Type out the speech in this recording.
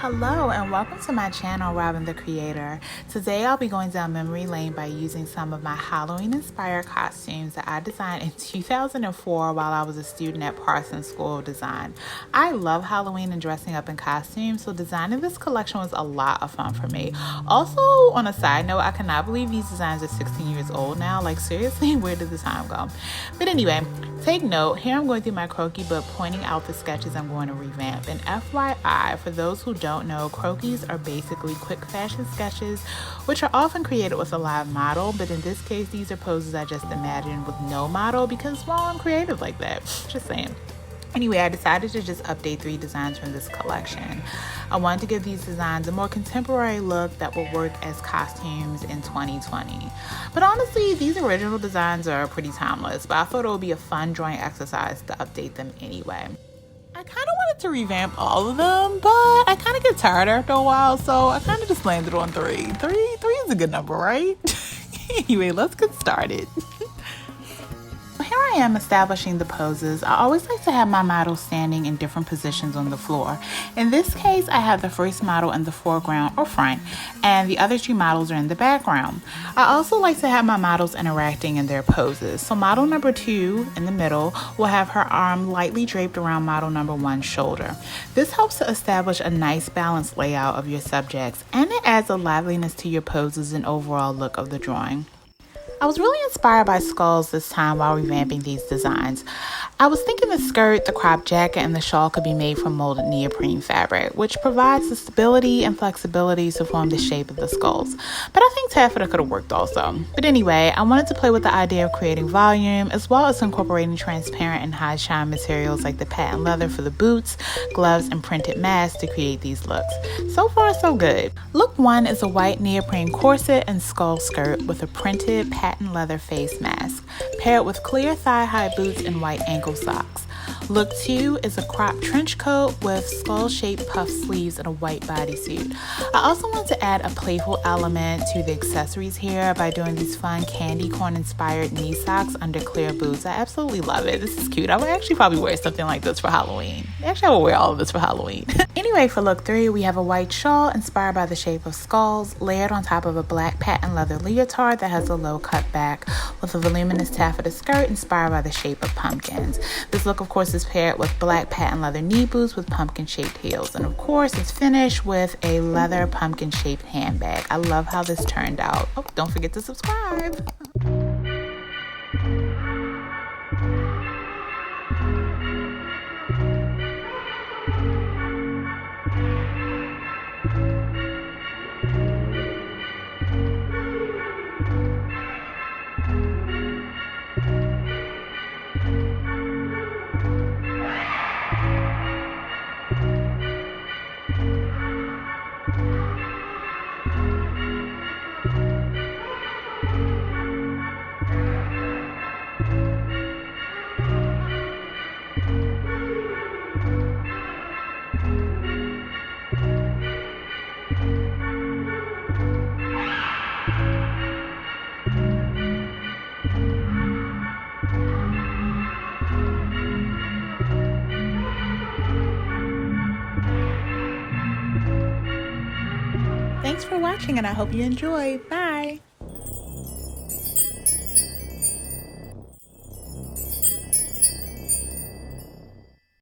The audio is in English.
Hello and welcome to my channel, Robin the Creator. Today I'll be going down memory lane by using some of my Halloween inspired costumes that I designed in 2004 while I was a student at Parsons School of Design. I love Halloween and dressing up in costumes, so designing this collection was a lot of fun for me. Also, on a side note, I cannot believe these designs are 16 years old now. Like, seriously, where did the time go? But anyway, take note, here I'm going through my croquis book pointing out the sketches I'm going to revamp. And FYI, for those who don't know, croquis are basically quick fashion sketches, which are often created with a live model, but in this case, these are poses I just imagined with no model because, well, I'm creative like that. Just saying. Anyway, I decided to just update 3 designs from this collection. I wanted to give these designs a more contemporary look that will work as costumes in 2020. But honestly, these original designs are pretty timeless, but I thought it would be a fun drawing exercise to update them anyway. I kind of wanted to revamp all of them, but I kind of get tired after a while, so I kind of just landed on 3. 3 is a good number, right? Anyway, let's get started. Here I am establishing the poses. I always like to have my models standing in different positions on the floor. In this case, I have the first model in the foreground or front, and the other 2 models are in the background. I also like to have my models interacting in their poses. So model number 2 in the middle will have her arm lightly draped around model number 1's shoulder. This helps to establish a nice balanced layout of your subjects, and it adds a liveliness to your poses and overall look of the drawing. I was really inspired by skulls this time while revamping these designs. I was thinking the skirt, the crop jacket, and the shawl could be made from molded neoprene fabric, which provides the stability and flexibility to form the shape of the skulls. But I think taffeta could have worked also. But anyway, I wanted to play with the idea of creating volume, as well as incorporating transparent and high shine materials like the patent leather for the boots, gloves, and printed masks to create these looks. So far, so good. Look 1 is a white neoprene corset and skull skirt with a printed patent leather face mask, paired with clear thigh-high boots and white ankle socks. Look 2 is a crop trench coat with skull-shaped puff sleeves and a white bodysuit. I also want to add a playful element to the accessories here by doing these fun candy corn-inspired knee socks under clear boots. I absolutely love it. This is cute. I would actually probably wear something like this for Halloween. Actually, I will wear all of this for Halloween. Anyway, for look 3, we have a white shawl inspired by the shape of skulls, layered on top of a black patent leather leotard that has a low cut back, with a voluminous taffeta skirt inspired by the shape of pumpkins. This look, of course, is paired with black patent leather knee boots with pumpkin-shaped heels. And of course, it's finished with a leather pumpkin-shaped handbag. I love how this turned out. Oh, don't forget to subscribe. Thanks for watching, and I hope you enjoy. Bye!